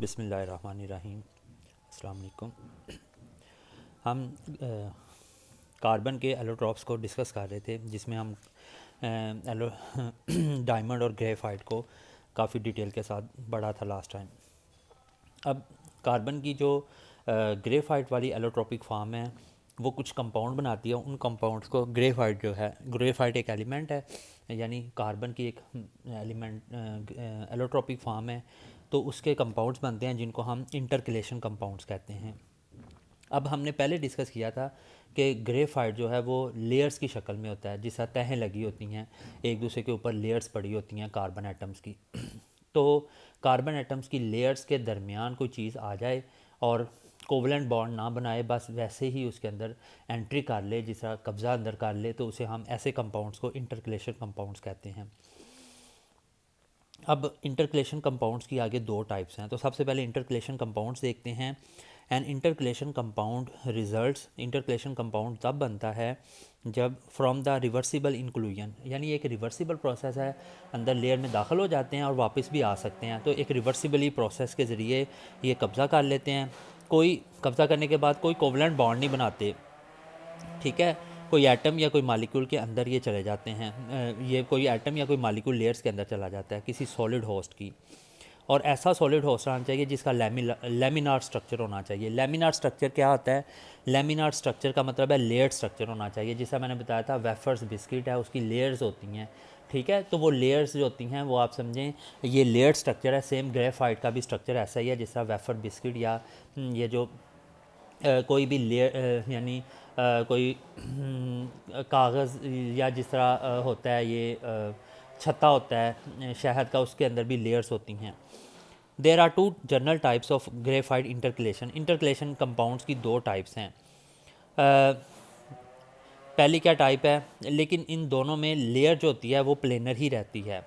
बिस्मिल्लाहिर्रहमानिर्रहीम। अस्सलाम वालेकुम। हम कार्बन के एलोट्रॉप्स को डिस्कस कर रहे थे, जिसमें हम एलो डायमंड और ग्रेफाइट को काफ़ी डिटेल के साथ पढ़ा था लास्ट टाइम। अब कार्बन की जो ग्रेफाइट वाली एलोट्रॉपिक फार्म है वो कुछ कंपाउंड बनाती है। उन कंपाउंड्स को ग्रेफाइट जो है, ग्रेफाइट एक एलिमेंट है, यानी कार्बन की एक एलिमेंट एलोट्रॉपिक फार्म है, तो उसके कंपाउंड्स बनते हैं जिनको हम इंटरकलेशन कंपाउंड्स कहते हैं। अब हमने पहले डिस्कस किया था कि ग्रेफाइट जो है वो लेयर्स की शक्ल में होता है, जिस तरह तहें लगी होती हैं, एक दूसरे के ऊपर लेयर्स पड़ी होती हैं कार्बन एटम्स की। तो कार्बन एटम्स की लेयर्स के दरमियान कोई चीज़ आ जाए और कोवलेंट बॉन्ड ना बनाए, बस वैसे ही उसके अंदर एंट्री कर ले, जिस तरह कब्ज़ा अंदर कर ले, तो उसे हम ऐसे कंपाउंड्स को इंटरकलेशन कंपाउंड्स कहते हैं। अब इंटरकलेशन कंपाउंड्स की आगे दो टाइप्स हैं। तो सबसे पहले इंटरकलेशन कंपाउंड्स देखते हैं। एंड इंटरकलेशन कंपाउंड रिजल्ट्स, इंटरकलेशन कंपाउंड तब बनता है जब फ्रॉम द रिवर्सिबल इंक्लूजन, यानी एक रिवर्सिबल प्रोसेस है, अंदर लेयर में दाखिल हो जाते हैं और वापस भी आ सकते हैं। तो एक रिवर्सिबली प्रोसेस के ज़रिए ये कब्ज़ा कर लेते हैं। कोई कब्ज़ा करने के बाद कोई कोवलेंट बॉन्ड नहीं बनाते, ठीक है, कोई एटम या कोई मालिक्यूल के अंदर ये चले जाते हैं। ये कोई एटम या कोई मालिक्यूल लेयर्स के अंदर चला जाता है किसी सॉलिड होस्ट की, और ऐसा सॉलिड होस्ट आना चाहिए जिसका लेमिनार स्ट्रक्चर होना चाहिए। लेमिनार स्ट्रक्चर क्या होता है? लेमिनार स्ट्रक्चर का मतलब है लेयर्ड स्ट्रक्चर होना चाहिए। जैसा मैंने बताया था वेफर्स बिस्किट है, उसकी लेयर्स होती हैं, ठीक है। तो वो लेयर्स जो होती हैं वो आप समझें ये लेयर्ड स्ट्रक्चर है। सेम ग्रेफाइट का भी स्ट्रक्चर ऐसा ही है, जैसा वेफर बिस्किट या ये जो कोई भी लेयर यानी कोई कागज़ या जिस तरह होता है ये छत्ता होता है शहद का, उसके अंदर भी लेयर्स होती हैं। There are two general types of graphite intercalation. Intercalation compounds की दो टाइप्स हैं। पहली क्या टाइप है, लेकिन इन दोनों में लेयर जो होती है वो प्लेनर ही रहती है।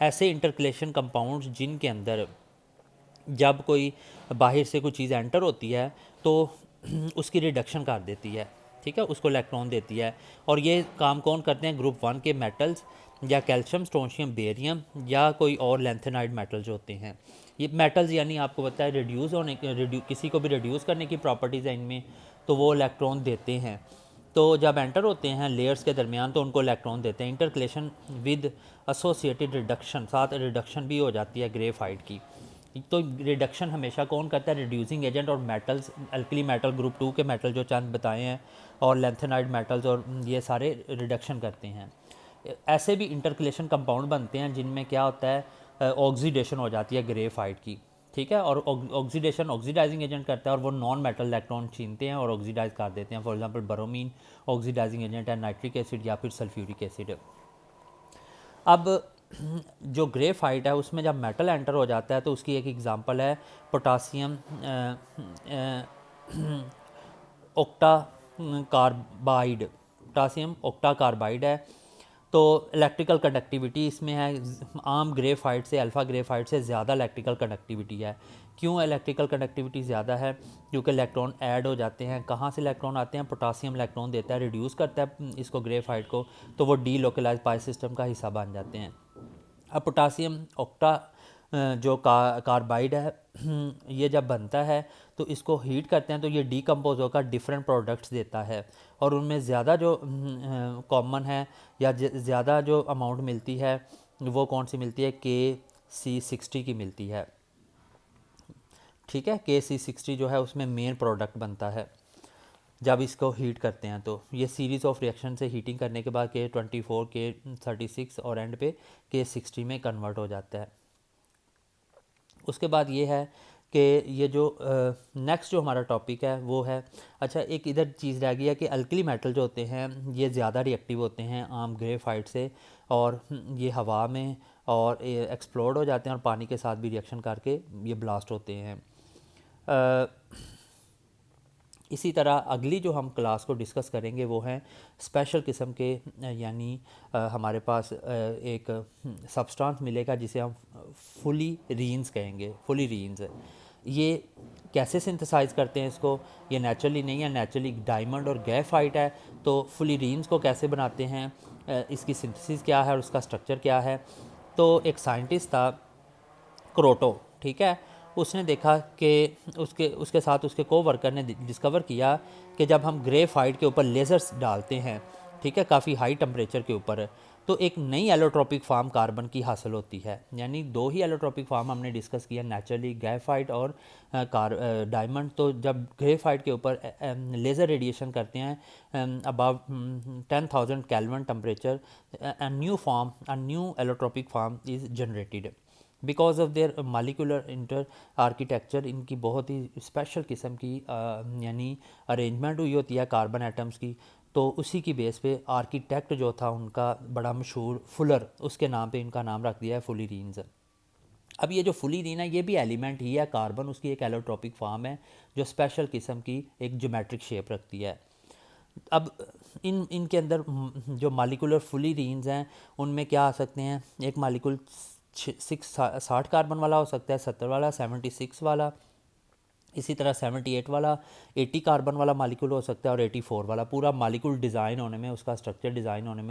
ऐसे इंटरकलेशन कंपाउंड्स जिनके अंदर जब कोई बाहर से कोई चीज़ एंटर होती है तो उसकी रिडक्शन कर देती है, ठीक है, उसको इलेक्ट्रॉन देती है। और ये काम कौन करते हैं? ग्रुप 1 के मेटल्स या कैल्शियम, स्ट्रोंशियम, बेरियम या कोई और लेंथेनाइड मेटल जो होते हैं। ये मेटल्स यानी आपको पता है रिड्यूस होने किसी को भी रिड्यूस करने की प्रॉपर्टीज़ है इनमें, तो वो इलेक्ट्रॉन देते हैं। तो जब एंटर होते हैं लेयर्स के दरमियान तो उनको इलेक्ट्रॉन देते हैं। इंटरकलेशन विद एसोसिएटेड रिडक्शन, साथ रिडक्शन भी हो जाती है ग्रेफाइट की। तो रिडक्शन हमेशा कौन करता है? Reducing agent. और मेटल्स, अल्कली मेटल ग्रुप 2 के मेटल जो चंद बताए हैं और लेंथेनाइड मेटल्स, और ये सारे रिडक्शन करते हैं। ऐसे भी इंटरकलेशन कंपाउंड बनते हैं जिनमें क्या होता है, ऑक्सीडेशन हो जाती है ग्रेफाइट की, ठीक है। और ऑक्सीडेशन ऑक्सीडाइजिंग एजेंट करता है और वो नॉन मेटल इलेक्ट्रॉन छीनते हैं और ऑक्सीडाइज कर देते हैं। For example bromine oxidising agent है, नाइट्रिक एसिड या फिर सल्फ्यूरिक एसिड। अब जो ग्रेफाइट है उसमें जब मेटल एंटर हो जाता है तो उसकी एक एग्जांपल है potassium octa carbide. Potassium octa carbide है। तो इलेक्ट्रिकल कंडक्टिविटी इसमें है आम ग्रेफाइट से, अल्फ़ा ग्रेफाइट से ज़्यादा इलेक्ट्रिकल कंडक्टिविटी है। क्यों इलेक्ट्रिकल कंडक्टिविटी ज़्यादा है? क्योंकि इलेक्ट्रॉन ऐड हो जाते हैं। कहाँ से इलेक्ट्रॉन आते हैं? पोटासियम इलेक्ट्रॉन देता है, रिड्यूस करता है इसको ग्रेफाइट को, तो वो डी लोकलाइज पाई सिस्टम का हिस्सा बन जाते हैं। अब पोटासियम ऑक्टा जो कार्बाइड है ये जब बनता है तो इसको हीट करते हैं तो ये डीकम्पोज होकर डिफरेंट प्रोडक्ट्स देता है। और उनमें ज़्यादा जो कॉमन है या ज़्यादा जो अमाउंट मिलती है वो कौन सी मिलती है? KC60 की मिलती है, ठीक है। KC60 जो है उसमें मेन प्रोडक्ट बनता है जब इसको हीट करते हैं। तो ये सीरीज़ ऑफ रिएक्शन से हीटिंग करने के बाद K24, K36 और एंड पे K60 में कन्वर्ट हो जाता है। उसके बाद ये है कि ये जो नेक्स्ट जो हमारा टॉपिक है वो है, अच्छा एक इधर चीज़ रह गई है कि अल्कली मेटल जो होते हैं ये ज़्यादा रिएक्टिव होते हैं आम ग्रेफाइट से, और ये हवा में और एक्सप्लोड हो जाते हैं और पानी के साथ भी रिएक्शन करके ये ब्लास्ट होते हैं। इसी तरह अगली जो हम क्लास को डिस्कस करेंगे वो है स्पेशल किस्म के, यानी हमारे पास एक सब्सटेंस मिलेगा जिसे हम फुलीरीन्स कहेंगे। फुलीरीन्स ये कैसे सिंथेसाइज करते हैं इसको? ये नेचुरली नहीं है, नेचुरली डायमंड और ग्रेफाइट है। तो फुलीरीन्स को कैसे बनाते हैं, इसकी सिंथेसिस क्या है और उसका स्ट्रक्चर क्या है? तो एक साइंटिस्ट था क्रोटो, ठीक है, उसने देखा कि उसके उसके साथ उसके को वर्कर ने डिस्कवर किया कि जब हम ग्रेफाइट के ऊपर लेज़र्स डालते हैं, ठीक है, काफ़ी हाई टेम्परेचर के ऊपर, तो एक नई एलोट्रोपिक फार्म कार्बन की हासिल होती है। यानी दो ही एलोट्रोपिक फार्म हमने डिस्कस किया, नेचुरली ग्रेफाइट और डायमंड। तो जब ग्रेफाइट के ऊपर लेज़र रेडिएशन करते हैं above 10,000 kelvin temperature, a new form, a new allotropic form is generated because of their molecular inter architecture. इनकी बहुत ही स्पेशल किस्म की यानी अरेंजमेंट हुई होती है कार्बन एटम्स की। तो उसी की बेस पे आर्किटेक्ट जो था उनका बड़ा मशहूर फुलर, उसके नाम पे इनका नाम रख दिया है फुलीरीन्स। अब ये जो फुलीरीन है ये भी एलिमेंट ही है, कार्बन उसकी एक एलोट्रोपिक फॉर्म है जो स्पेशल किस्म की एक ज्योमेट्रिक शेप रखती है। अब इनके अंदर जो मालिकुलर फुलीरीन्स हैं उनमें क्या आ सकते हैं, एक मालिकुल 60 कार्बन वाला हो सकता है, 70 वाला, 76 वाला, इसी तरह 78 वाला, 80 कार्बन वाला मालिकुल हो सकता है और 84 वाला। पूरा मालिकुल डिज़ाइन होने में, उसका स्ट्रक्चर डिज़ाइन होने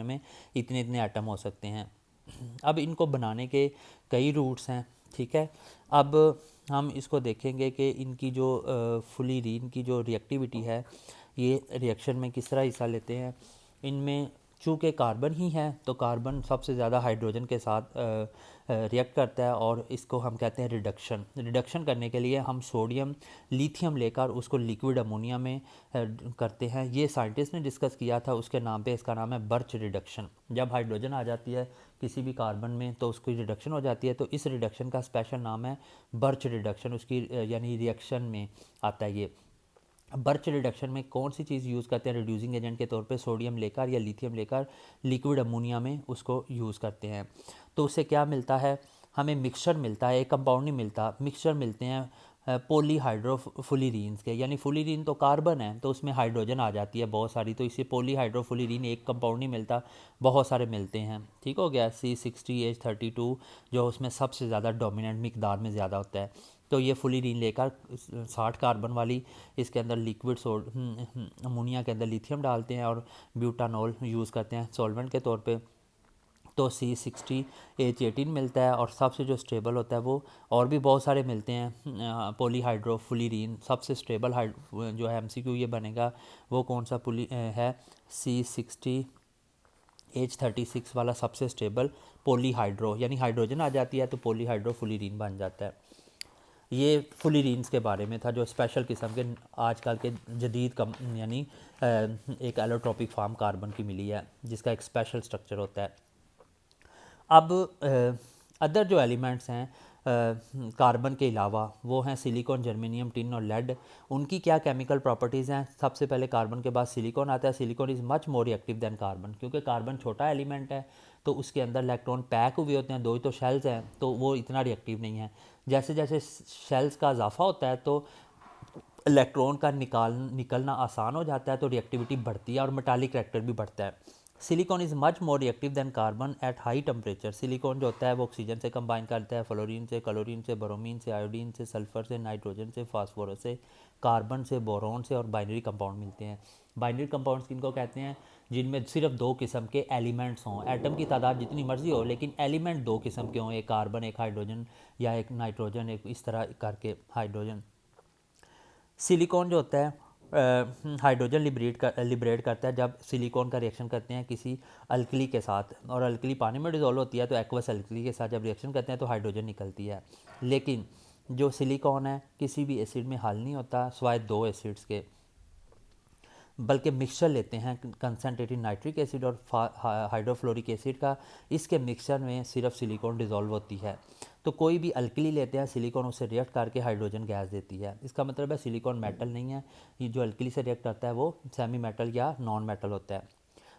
में इतने इतने एटम हो सकते हैं। अब इनको बनाने के कई रूट्स हैं, ठीक है। अब हम इसको देखेंगे कि इनकी जो फुलीरीन की जो रिएक्टिविटी है, ये रिएक्शन में किस तरह हिस्सा लेते हैं। इनमें चूँकि कार्बन ही है तो कार्बन सबसे ज़्यादा हाइड्रोजन के साथ रिएक्ट करता है और इसको हम कहते हैं रिडक्शन करने के लिए हम सोडियम लिथियम लेकर उसको लिक्विड अमोनिया में करते हैं। ये साइंटिस्ट ने डिस्कस किया था, उसके नाम पे इसका नाम है बर्च रिडक्शन। जब हाइड्रोजन आ जाती है किसी भी कार्बन में तो उसकी रिडक्शन हो जाती है, तो इस रिडक्शन का स्पेशल नाम है बर्च रिडक्शन। उसकी यानी रिएक्शन में आता है ये। बर्च रिडक्शन में कौन सी चीज़ यूज़ करते हैं रिड्यूसिंग एजेंट के तौर पे, सोडियम लेकर या लिथियम लेकर लिक्विड अमोनिया में उसको यूज़ करते हैं। तो उससे क्या मिलता है, हमें मिक्सचर मिलता है, एक कंपाउंड नहीं मिलता, मिक्सचर मिलते हैं पॉलीहाइड्रोफुलीरीन्स के। यानी फुलीरीन तो कार्बन है तो उसमें हाइड्रोजन आ जाती है बहुत सारी, तो इससे पॉलीहाइड्रोफुलीरीन एक कंपाउंड नहीं मिलता, बहुत सारे मिलते हैं। ठीक हो गया। C60H32 जो उसमें सबसे ज़्यादा डोमिनेंट मिकदार में ज़्यादा होता है। तो ये फुलीरीन लेकर 60 कार्बन वाली इसके अंदर लिक्विड अमोनिया के अंदर लिथियम डालते हैं और ब्यूटानॉल यूज़ करते हैं सॉल्वेंट के तौर पे। तो C60H18 मिलता है और सबसे जो स्टेबल होता है वो, और भी बहुत सारे मिलते हैं पॉलीहाइड्रोफुलीरीन। सबसे स्टेबल जो है MCQ ये बनेगा वो कौन सा है, C60H36 वाला सबसे स्टेबल पॉलीहाइड्रो, यानी हाइड्रोजन आ जाती है तो पॉलीहाइड्रोफुलीरीन बन जाता है। ये फुलीरीन्स के बारे में था जो स्पेशल किस्म के आजकल के जदीद कम यानी एक एलोट्रोपिक फार्म कार्बन की मिली है जिसका एक स्पेशल स्ट्रक्चर होता है। अब अदर जो एलिमेंट्स हैं कार्बन के अलावा वो हैं सिलिकॉन, जर्मेनियम, टिन और लेड। उनकी क्या केमिकल प्रॉपर्टीज़ हैं। सबसे पहले कार्बन के बाद सिलिकॉन आता है। Silicon is much more reactive than carbon, क्योंकि कार्बन छोटा एलिमेंट है तो उसके अंदर इलेक्ट्रॉन पैक हुए होते हैं, दो ही तो शेल्स हैं, तो वो इतना रिएक्टिव नहीं है। जैसे जैसे शेल्स का इजाफा होता है तो इलेक्ट्रॉन का निकलना आसान हो जाता है, तो रिएक्टिविटी बढ़ती है और मेटालिक करेक्टर भी बढ़ता है। Silicon is much more reactive than carbon at high temperature. Silicon जो होता है वो ऑक्सीजन से कंबाइन करता है, फ्लोरीन से, क्लोरीन से, ब्रोमीन से, आयोडीन से, सल्फर से, नाइट्रोजन से, फास्फोरस से, कार्बन से, बोरॉन से, और बाइनरी कंपाउंड मिलते हैं। बाइनरी कंपाउंड्स किनको कहते हैं, जिनमें सिर्फ दो किस्म के एलिमेंट्स हों। एटम की तादाद जितनी मर्जी हो लेकिन एलिमेंट दो किस्म के हों, एक कार्बन एक हाइड्रोजन, या एक नाइट्रोजन एक, इस तरह करके हाइड्रोजन। सिलिकॉन जो होता है हाइड्रोजन लिबरेट करता है जब सिलिकॉन का रिएक्शन करते हैं किसी अल्कली के साथ, और अल्कली पानी में डिज़ोल्व होती है तो एक्वस अल्कली के साथ जब रिएक्शन करते हैं तो हाइड्रोजन निकलती है। लेकिन जो सिलिकॉन है किसी भी एसिड में हल नहीं होता सिवाय दो एसिड्स के, बल्कि मिक्सचर लेते हैं कंसनट्रेटेड नाइट्रिक एसिड और हाइड्रोफ्लोरिक एसिड का। इसके मिक्सचर में सिर्फ सिलिकॉन डिज़ोल्व होती है। तो कोई भी अल्कली लेते हैं सिलिकॉन उससे रिएक्ट करके हाइड्रोजन गैस देती है। इसका मतलब है सिलिकॉन मेटल नहीं है, ये जो अल्कली से रिएक्ट करता है वो सेमी मेटल या नॉन मेटल होता है।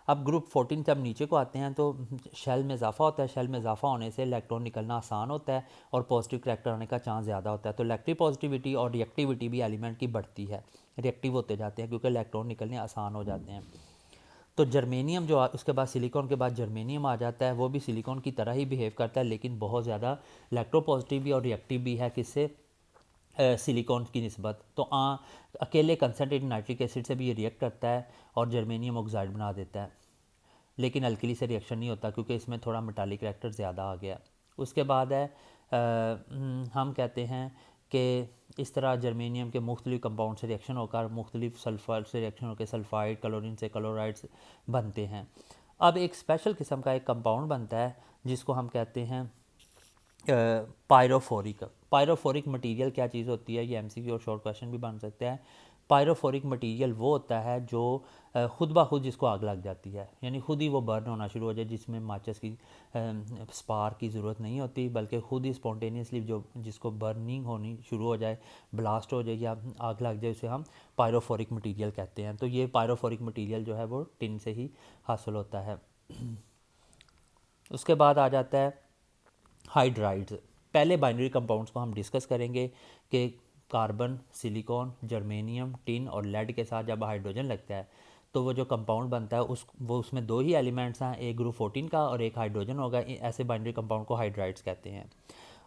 अब ग्रुप 14 जब नीचे को आते हैं तो शेल में इजाफा होता है। शेल में इजाफा होने से इलेक्ट्रॉन निकलना आसान होता है और पॉजिटिव करैक्टर आने का चांस ज़्यादा होता है। तो इलेक्ट्रिक पॉजिटिविटी और रिएक्टिविटी भी एलिमेंट की बढ़ती है, रिएक्टिव होते जाते हैं क्योंकि इलेक्ट्रॉन निकलने आसान हो जाते हैं। तो जर्मेनियम जो उसके बाद सिलिकॉन के बाद जर्मेनियम आ जाता है, वो भी सिलिकॉन की तरह ही बिहेव करता है लेकिन बहुत ज़्यादा इलेक्ट्रोपॉजिटिव भी और रिएक्टिव भी है किससे, सिलिकॉन की निस्बत। तो अकेले कंसनट्रेटेड नाइट्रिक एसिड से भी ये रिएक्ट करता है और जर्मेनियम ऑक्साइड बना देता है, लेकिन अल्कली से रिएक्शन नहीं होता क्योंकि इसमें थोड़ा मेटालिक करैक्टर ज़्यादा आ गया। उसके बाद है हम कहते हैं कि इस तरह जर्मेनियम के मुख्तलिफ कंपाउंड से रिएक्शन होकर मुख्तलिफ सल्फ़र से रिएक्शन होकर सल्फ़ाइड क्लोरीन से क्लोराइड्स बनते हैं। अब एक स्पेशल किस्म का एक कंपाउंड बनता है जिसको हम कहते हैं पायरोफोरिक। पायरोफोरिक मटेरियल क्या चीज़ होती है, ये एमसीक्यू और शॉर्ट क्वेश्चन भी बन सकते हैं। पायरोफोरिक मटेरियल वो होता है जो खुद ब खुद जिसको आग लग जाती है, यानी खुद ही वो बर्न होना शुरू हो जाए, जिसमें माचिस की स्पार्क की ज़रूरत नहीं होती, बल्कि खुद ही स्पॉन्टेनियसली जो जिसको बर्निंग होनी शुरू हो जाए, ब्लास्ट हो जाए या आग लग जाए, उसे हम पायरोफोरिक मटेरियल कहते हैं। तो ये पायरोफोरिक मटेरियल जो है वो टिन से ही हासिल होता है। उसके बाद आ जाता है हाइड्राइड्स। पहले बाइनरी कंपाउंड्स को हम डिस्कस करेंगे कि कार्बन, सिलिकॉन, जर्मेनियम, टिन और लेड के साथ जब हाइड्रोजन लगता है तो वो जो कंपाउंड बनता है वो उसमें दो ही एलिमेंट्स हैं, एक ग्रुप 14 का और एक हाइड्रोजन होगा। ऐसे बाइनरी कंपाउंड को हाइड्राइड्स कहते हैं।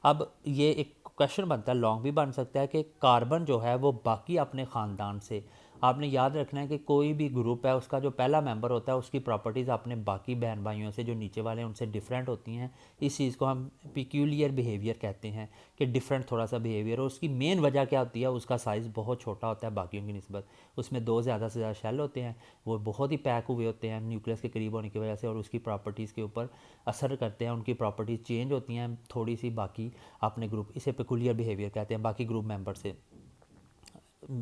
अब ये एक क्वेश्चन बनता है, लॉन्ग भी बन सकता है, कि कार्बन जो है वो बाकी अपने ख़ानदान से, आपने याद रखना है कि कोई भी ग्रुप है उसका जो पहला मेंबर होता है उसकी प्रॉपर्टीज़ अपने बाकी बहन भाइयों से जो नीचे वाले हैं उनसे डिफरेंट होती हैं। इस चीज़ को हम पिक्यूलियर बिहेवियर कहते हैं कि डिफरेंट थोड़ा सा बिहेवियर। और उसकी मेन वजह क्या होती है, उसका साइज़ बहुत छोटा होता है बाकियों की निस्बत। उसमें दो ज़्यादा से ज़्यादा शेल होते हैं, वो बहुत ही पैक हुए होते हैं न्यूक्लियस के करीब होने की वजह से, और उसकी प्रॉपर्टीज़ के ऊपर असर करते हैं, उनकी प्रॉपर्टीज़ चेंज होती हैं थोड़ी सी बाकी अपने ग्रुप, इसे पेकुलियर बिहेवियर कहते हैं, बाकी ग्रुप मेंबर से।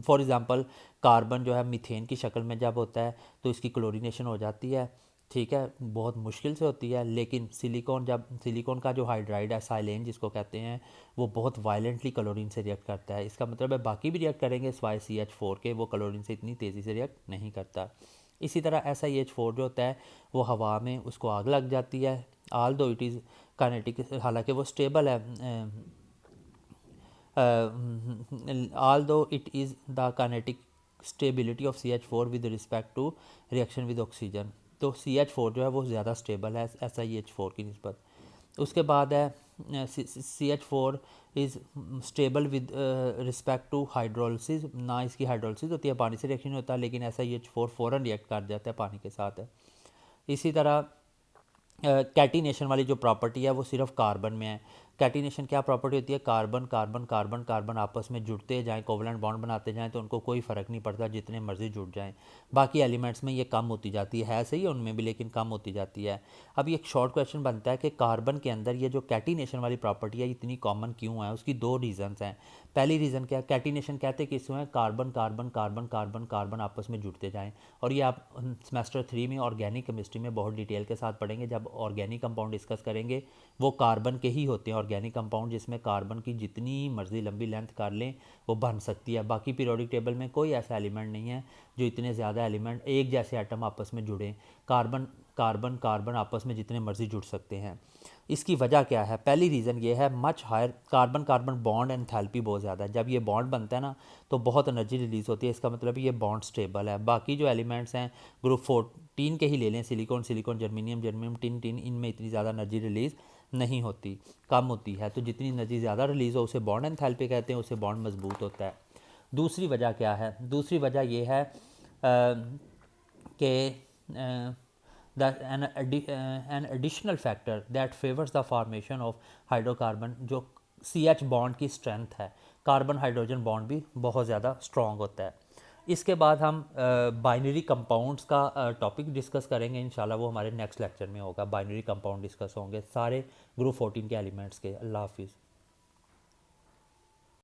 फॉर एग्ज़ाम्पल कार्बन जो है मीथेन की शक्ल में जब होता है तो इसकी क्लोरीनेशन हो जाती है, ठीक है, बहुत मुश्किल से होती है। लेकिन सिलिकॉन का जो हाइड्राइड है, साइलेन जिसको कहते हैं, वो बहुत वायलेंटली क्लोरीन से रिएक्ट करता है। इसका मतलब है बाकी भी रिएक्ट करेंगे सिवाय CH4 के, वो क्लोरीन से इतनी तेज़ी से रिएक्ट नहीं करता। इसी तरह SiH4 जो होता है वो हवा में उसको आग लग जाती है, आल दो इट इज़ काइनेटिक, हालांकि वो स्टेबल है, although it is the kinetic stability of CH4 with respect to reaction with oxygen। तो CH4 जो है वो ज़्यादा स्टेबल है SiH4 की निस्बत। उसके बाद है CH4 is stable with respect to hydrolysis. ना इसकी हाइड्रोलिसिस होती है, पानी से रिएक्शन नहीं होता, लेकिन SiH4 फ़ौरन रिएक्ट कर जाता है पानी के साथ है। इसी तरह कैटिनेशन वाली जो प्रॉपर्टी है वो सिर्फ कार्बन में है। कैटिनेशन क्या प्रॉपर्टी होती है, कार्बन कार्बन कार्बन कार्बन आपस में जुड़ते जाएं, कोवलेंट बॉन्ड बनाते जाएं, तो उनको कोई फ़र्क नहीं पड़ता जितने मर्जी जुड़ जाएं। बाकी एलिमेंट्स में ये कम होती जाती है सही है उनमें भी, लेकिन कम होती जाती है। अब ये एक शॉर्ट क्वेश्चन बनता है कि कार्बन के अंदर ये जो कैटिनेशन वाली प्रॉपर्टी है इतनी कॉमन क्यों है। उसकी दो रीज़न्स हैं। पहली रीज़न क्या है, कैटिनेशन कहते हैं कि इसमें carbon carbon carbon carbon carbon आपस में जुड़ते जाएं। और ये आप सेमेस्टर 3 में ऑर्गेनिक केमिस्ट्री में बहुत डिटेल के साथ पढ़ेंगे। जब ऑर्गेनिक कंपाउंड डिस्कस करेंगे वो कार्बन के ही होते हैं, ऑर्गेनिक कंपाउंड जिसमें कार्बन की जितनी मर्जी लंबी लेंथ कर लें वो बन सकती है। बाकी पीरियोडिक टेबल में कोई ऐसा एलिमेंट नहीं है जो इतने ज़्यादा एलिमेंट एक जैसे एटम आपस में जुड़ें। कार्बन कार्बन कार्बन आपस में जितने मर्जी जुड़ सकते हैं। इसकी वजह क्या है, पहली रीज़न ये है much higher carbon carbon bond enthalpy बहुत ज़्यादा है। जब ये बॉन्ड बनता है ना तो बहुत एनर्जी रिलीज़ होती है, इसका मतलब ये बॉन्ड स्टेबल है। बाकी जो एलिमेंट्स हैं ग्रुप 14 के ही ले लें, silicon silicon germanium germanium tin tin, इनमें इतनी ज़्यादा एनर्जी रिलीज़ नहीं होती, कम होती है। तो जितनी एनर्जी ज़्यादा रिलीज़ हो उसे बॉन्ड एंथैल्पी कहते हैं, उसे बॉन्ड मजबूत होता है। दूसरी वजह क्या है, दूसरी वजह ये है कि an additional factor that favors the formation of hydrocarbon, जो CH बॉन्ड की स्ट्रेंथ है, कार्बन हाइड्रोजन बॉन्ड भी बहुत ज़्यादा स्ट्रॉन्ग होता है। इसके बाद हम बाइनरी कंपाउंड्स का टॉपिक डिस्कस करेंगे इंशाल्लाह, वो हमारे नेक्स्ट लेक्चर में होगा। बाइनरी कंपाउंड डिस्कस होंगे सारे ग्रुप 14 के एलिमेंट्स के। अल्लाह हाफिज़।